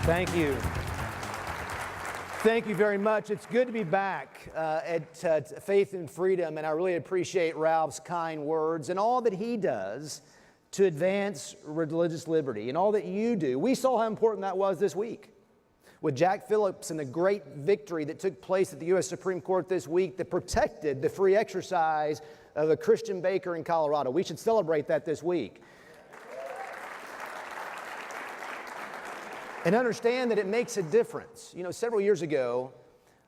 Thank you. Thank you very much. It's good to be back at Faith and Freedom, and I really appreciate Ralph's kind words and all that he does to advance religious liberty and all that you do. We saw how important that was this week with Jack Phillips and the great victory that took place at the U.S. Supreme Court this week that protected the free exercise of a Christian baker in Colorado. We should celebrate that this week. And understand that it makes a difference. You know, several years ago,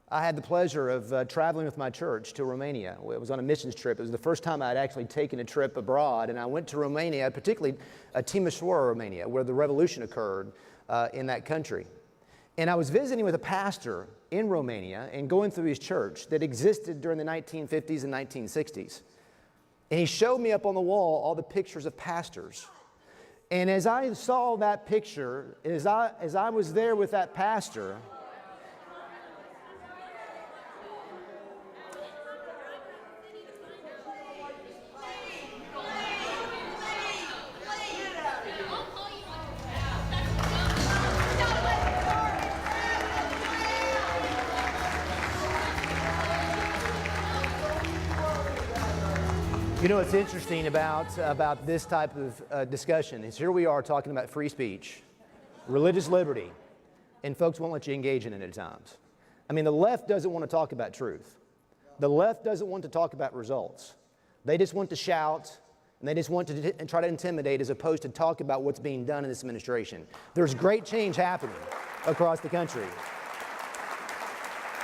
I had the pleasure of traveling with my church to Romania. It was on a missions trip. It was the first time I had actually taken a trip abroad, and I went to Romania, particularly Timișoara, Romania, where the revolution occurred in that country. And I was visiting with a pastor in Romania and going through his church that existed during the 1950s and 1960s. And he showed me up on the wall all the pictures of pastors. And as I saw that picture, as I was there with that pastor, you know what's interesting about this type of discussion is here we are talking about free speech, religious liberty, and folks won't let you engage in it at times. I mean, the left doesn't want to talk about truth. The left doesn't want to talk about results. They just want to shout, and they just want to try to intimidate as opposed to talk about what's being done in this administration. There's great change happening across the country.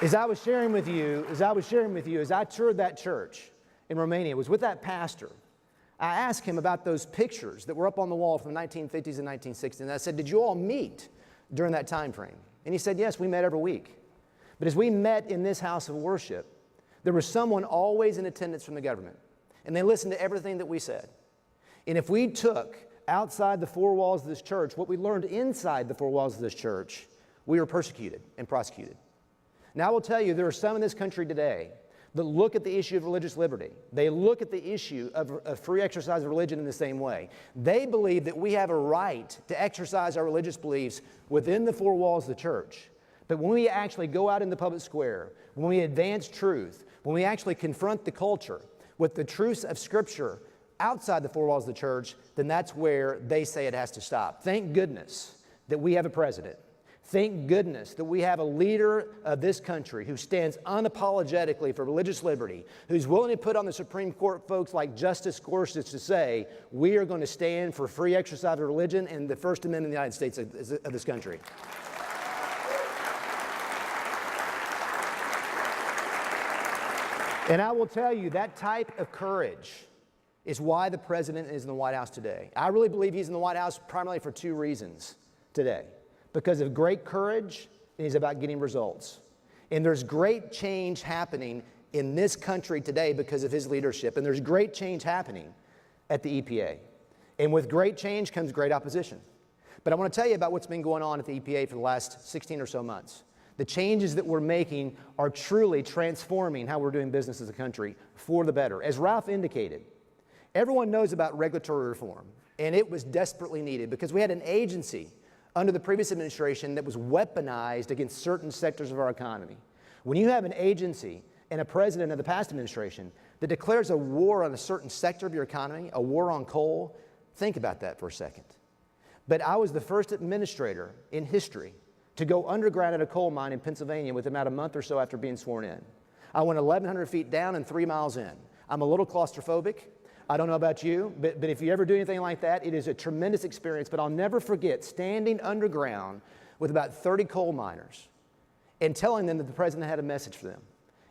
As I was sharing with you, as I toured that church in Romania, was with that pastor. I asked him about those pictures that were up on the wall from the 1950s and 1960s. And I said, did you all meet during that time frame? And he said, yes, we met every week. But as we met in this house of worship, there was someone always in attendance from the government. And they listened to everything that we said. And if we took outside the four walls of this church what we learned inside the four walls of this church, we were persecuted and prosecuted. Now I will tell you, there are some in this country today that look at the issue of religious liberty. They look at the issue of free exercise of religion in the same way. They believe that we have a right to exercise our religious beliefs within the four walls of the church. But when we actually go out in the public square, when we advance truth, when we actually confront the culture with the truths of Scripture outside the four walls of the church, then that's where they say it has to stop. Thank goodness that we have a president. Thank goodness that we have a leader of this country who stands unapologetically for religious liberty, who's willing to put on the Supreme Court folks like Justice Gorsuch to say, we are going to stand for free exercise of religion and the First Amendment of the United States of this country. And I will tell you, that type of courage is why the president is in the White House today. I really believe he's in the White House primarily for two reasons today. Because of great courage, and he's about getting results. And there's great change happening in this country today because of his leadership. And there's great change happening at the EPA. And with great change comes great opposition. But I want to tell you about what's been going on at the EPA for the last 16 or so months. The changes that we're making are truly transforming how we're doing business as a country for the better. As Ralph indicated, everyone knows about regulatory reform. And it was desperately needed because we had an agency under the previous administration that was weaponized against certain sectors of our economy. When you have an agency and a president of the past administration that declares a war on a certain sector of your economy, a war on coal, think about that for a second. But I was the first administrator in history to go underground at a coal mine in Pennsylvania within about a month or so after being sworn in. I went 1,100 feet down and 3 miles in. I'm a little claustrophobic. I don't know about you, but if you ever do anything like that, it is a tremendous experience. But I'll never forget standing underground with about 30 coal miners and telling them that the president had a message for them.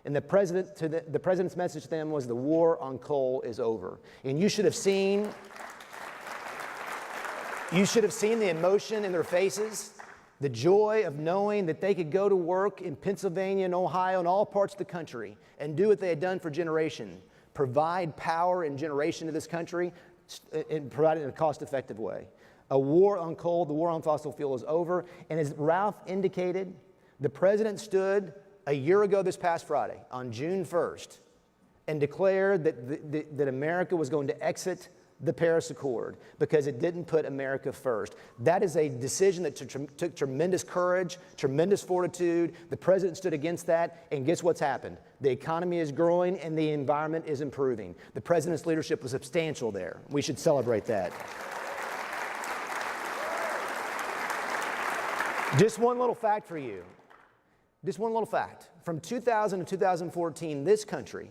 And the president's message to them was the war on coal is over. And you should have seen the emotion in their faces, the joy of knowing that they could go to work in Pennsylvania and Ohio and all parts of the country and do what they had done for generations. Provide power and generation to this country and provide it in a cost-effective way. A war on coal, the war on fossil fuel is over. And as Ralph indicated, the president stood a year ago this past Friday, on June 1st, and declared that America was going to exit the Paris Accord because it didn't put America first. That is a decision that took tremendous courage, tremendous fortitude. The president stood against that, and guess what's happened? The economy is growing and the environment is improving. The president's leadership was substantial there. We should celebrate that. Just one little fact for you. Just one little fact. From 2000 to 2014, this country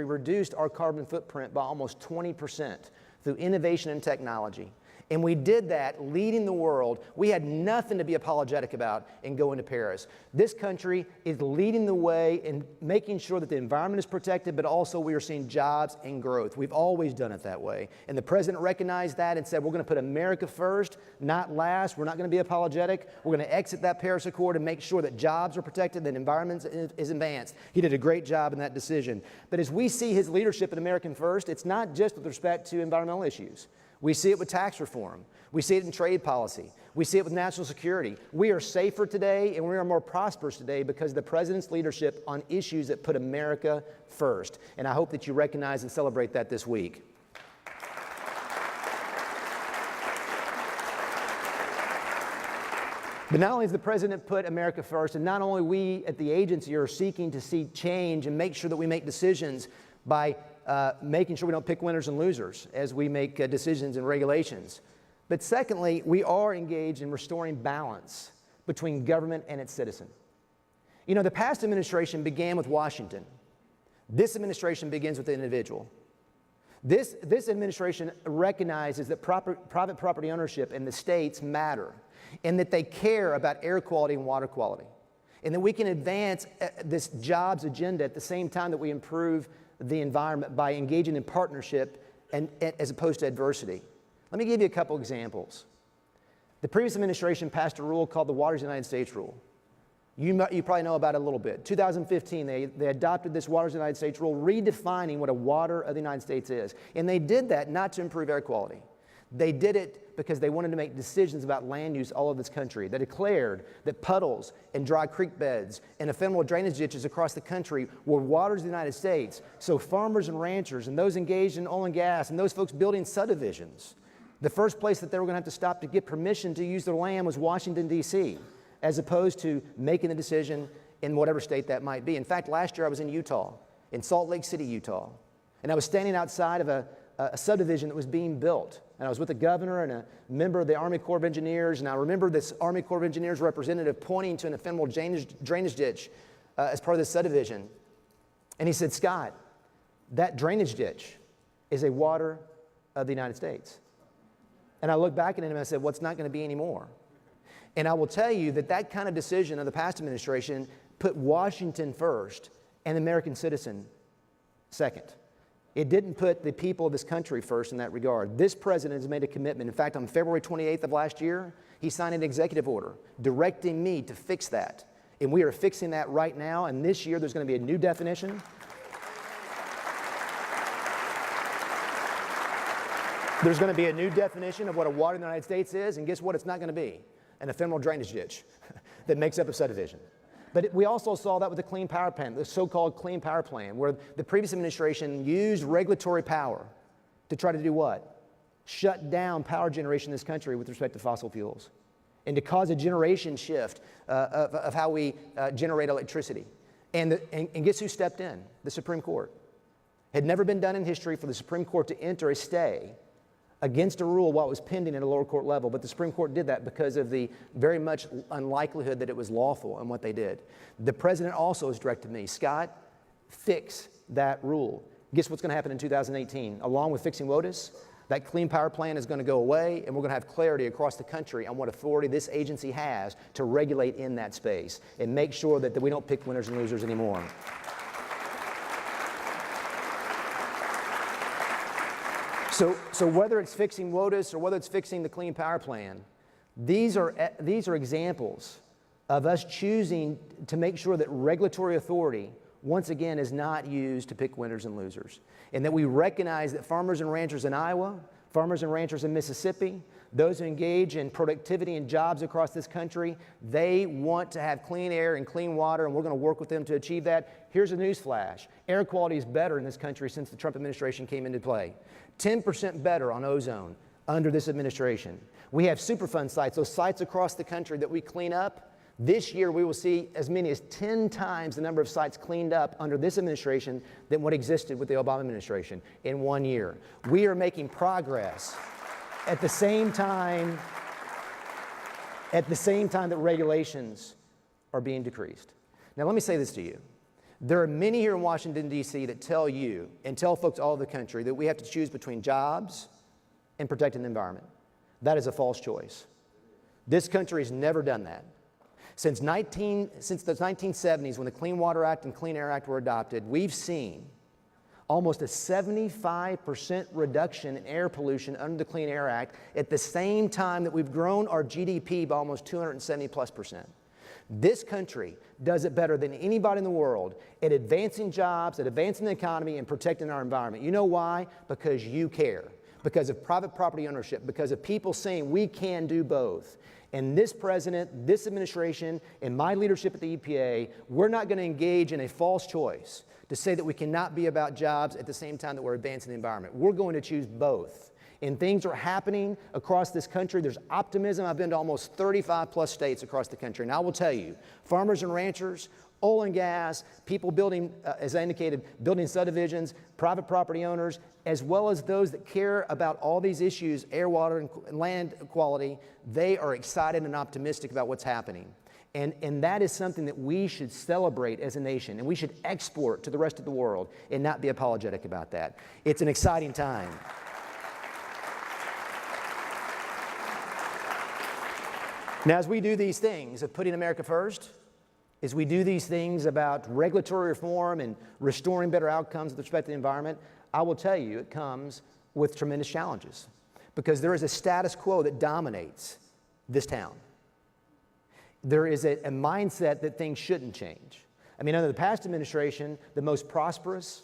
reduced our carbon footprint by almost 20% through innovation and technology. And we did that leading the world. We had nothing to be apologetic about in going to Paris. This country is leading the way in making sure that the environment is protected, but also we are seeing jobs and growth. We've always done it that way. And the president recognized that and said, we're going to put America first, not last. We're not going to be apologetic. We're going to exit that Paris Accord and make sure that jobs are protected, that environment is advanced. He did a great job in that decision. But as we see his leadership in American First, it's not just with respect to environmental issues. We see it with tax reform. We see it in trade policy. We see it with national security. We are safer today and we are more prosperous today because of the president's leadership on issues that put America first. And I hope that you recognize and celebrate that this week. But not only has the president put America first, and not only we at the agency are seeking to see change and make sure that we make decisions by making sure we don't pick winners and losers as we make decisions and regulations. But secondly, we are engaged in restoring balance between government and its citizen. You know, the past administration began with Washington. This administration begins with the individual. This administration recognizes that private property ownership in the states matter and that they care about air quality and water quality, and that we can advance this jobs agenda at the same time that we improve the environment by engaging in partnership and as opposed to adversity. Let me give you a couple examples. The previous administration passed a rule called the Waters of the United States rule. You probably know about it a little bit. 2015, they adopted this Waters of the United States rule, redefining what a water of the United States is. And they did that not to improve air quality. They did it because they wanted to make decisions about land use all over this country. They declared that puddles and dry creek beds and ephemeral drainage ditches across the country were waters of the United States. So farmers and ranchers and those engaged in oil and gas and those folks building subdivisions, the first place that they were going to have to stop to get permission to use their land was Washington, D.C., as opposed to making the decision in whatever state that might be. In fact, last year I was in Utah, in Salt Lake City, Utah, and I was standing outside of a subdivision that was being built. And I was with the governor and a member of the Army Corps of Engineers, and I remember this Army Corps of Engineers representative pointing to an ephemeral drainage ditch as part of this subdivision. And he said, Scott, that drainage ditch is a water of the United States. And I looked back at him and I said, well, it's not going to be anymore. And I will tell you that that kind of decision of the past administration put Washington first and the American citizen second. It didn't put the people of this country first in that regard. This president has made a commitment. In fact, on February 28th of last year, he signed an executive order directing me to fix that. And we are fixing that right now. And this year, there's going to be a new definition. There's going to be a new definition of what a water in the United States is. And guess what? It's not going to be an ephemeral drainage ditch that makes up a subdivision. But we also saw that with the Clean Power Plan, the so-called Clean Power Plan, where the previous administration used regulatory power to try to do what? Shut down power generation in this country with respect to fossil fuels and to cause a generation shift of how we generate electricity. And guess who stepped in? The Supreme Court. Had never been done in history for the Supreme Court to enter a stay against a rule while it was pending at a lower court level, but the Supreme Court did that because of the very much unlikelihood that it was lawful in what they did. The president also has directed me, Scott, fix that rule. Guess what's going to happen in 2018? Along with fixing WOTUS, that Clean Power Plan is going to go away, and we're going to have clarity across the country on what authority this agency has to regulate in that space and make sure that we don't pick winners and losers anymore. So whether it's fixing WOTUS or whether it's fixing the Clean Power Plan, these are examples of us choosing to make sure that regulatory authority, once again, is not used to pick winners and losers. And that we recognize that farmers and ranchers in Iowa farmers and ranchers in Mississippi, those who engage in productivity and jobs across this country, they want to have clean air and clean water, and we're going to work with them to achieve that. Here's a news flash. Air quality is better in this country since the Trump administration came into play. 10% better on ozone under this administration. We have Superfund sites, those sites across the country that we clean up. This year, we will see as many as 10 times the number of sites cleaned up under this administration than what existed with the Obama administration in 1 year. We are making progress at the same time that regulations are being decreased. Now, let me say this to you. There are many here in Washington, D.C. that tell you and tell folks all over the country that we have to choose between jobs and protecting the environment. That is a false choice. This country has never done that. Since the 1970s, when the Clean Water Act and Clean Air Act were adopted, we've seen almost a 75% reduction in air pollution under the Clean Air Act at the same time that we've grown our GDP by almost 270+%. This country does it better than anybody in the world at advancing jobs, at advancing the economy, and protecting our environment. You know why? Because you care. Because of private property ownership, because of people saying we can do both. And this president, this administration, and my leadership at the EPA, we're not going to engage in a false choice to say that we cannot be about jobs at the same time that we're advancing the environment. We're going to choose both. And things are happening across this country. There's optimism. I've been to almost 35+ states across the country. And I will tell you, farmers and ranchers, oil and gas, people building, as I indicated, building subdivisions, private property owners, as well as those that care about all these issues, air, water, and land quality, they are excited and optimistic about what's happening. And that is something that we should celebrate as a nation, and we should export to the rest of the world and not be apologetic about that. It's an exciting time. Now, as we do these things of putting America first, as we do these things about regulatory reform and restoring better outcomes with respect to the environment, I will tell you it comes with tremendous challenges because there is a status quo that dominates this town. There is a mindset that things shouldn't change. I mean, under the past administration, the most prosperous,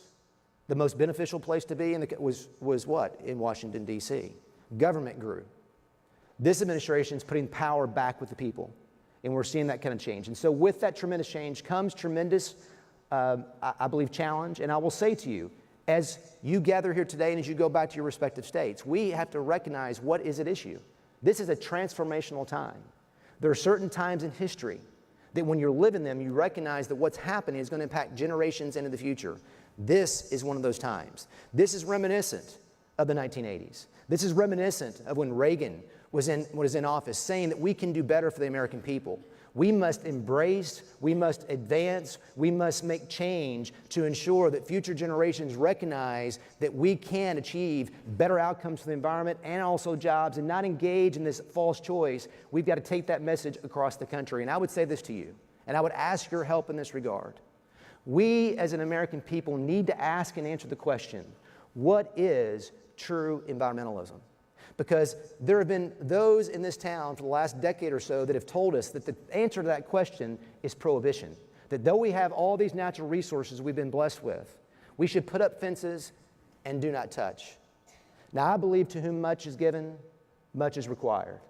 the most beneficial place to be was what? In Washington, D.C. Government grew. This administration is putting power back with the people. And we're seeing that kind of change. And so with that tremendous change comes tremendous, I believe, challenge. And I will say to you, as you gather here today and as you go back to your respective states, we have to recognize what is at issue. This is a transformational time. There are certain times in history that when you're living them, you recognize that what's happening is going to impact generations into the future. This is one of those times. This is reminiscent of the 1980s. This is reminiscent of when Reagan was in office, saying that we can do better for the American people. We must embrace, we must advance, we must make change to ensure that future generations recognize that we can achieve better outcomes for the environment and also jobs and not engage in this false choice. We've got to take that message across the country. And I would say this to you, and I would ask your help in this regard. We as an American people need to ask and answer the question, what is true environmentalism? Because there have been those in this town for the last decade or so that have told us that the answer to that question is prohibition. That though we have all these natural resources we've been blessed with, we should put up fences and do not touch. Now, I believe to whom much is given, much is required.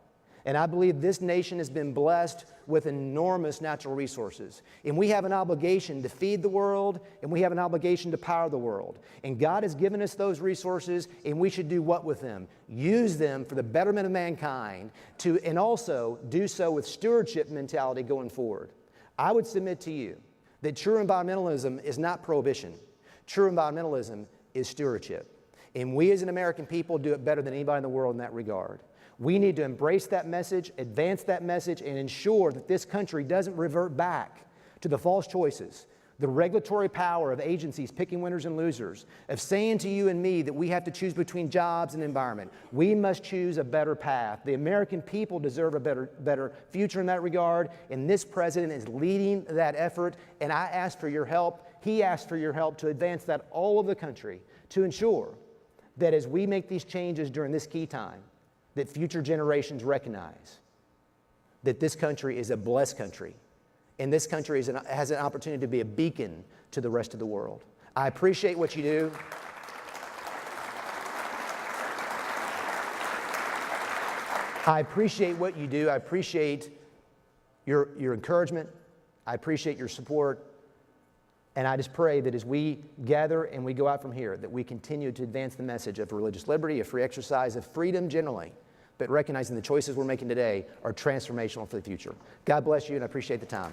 And I believe this nation has been blessed with enormous natural resources. And we have an obligation to feed the world, and we have an obligation to power the world. And God has given us those resources, and we should do what with them? Use them for the betterment of mankind, and also do so with stewardship mentality going forward. I would submit to you that true environmentalism is not prohibition. True environmentalism is stewardship. And we as an American people do it better than anybody in the world in that regard. We need to embrace that message, advance that message, and ensure that this country doesn't revert back to the false choices, the regulatory power of agencies picking winners and losers, of saying to you and me that we have to choose between jobs and environment. We must choose a better path. The American people deserve a better future in that regard, and this president is leading that effort, and I ask for your help. He asked for your help to advance that all over the country to ensure that as we make these changes during this key time, that future generations recognize that this country is a blessed country, and this country has an opportunity to be a beacon to the rest of the world. I appreciate what you do. I appreciate what you do. I appreciate your encouragement. I appreciate your support. And I just pray that as we gather and we go out from here, that we continue to advance the message of religious liberty, of free exercise, of freedom generally, but recognizing the choices we're making today are transformational for the future. God bless you, and I appreciate the time.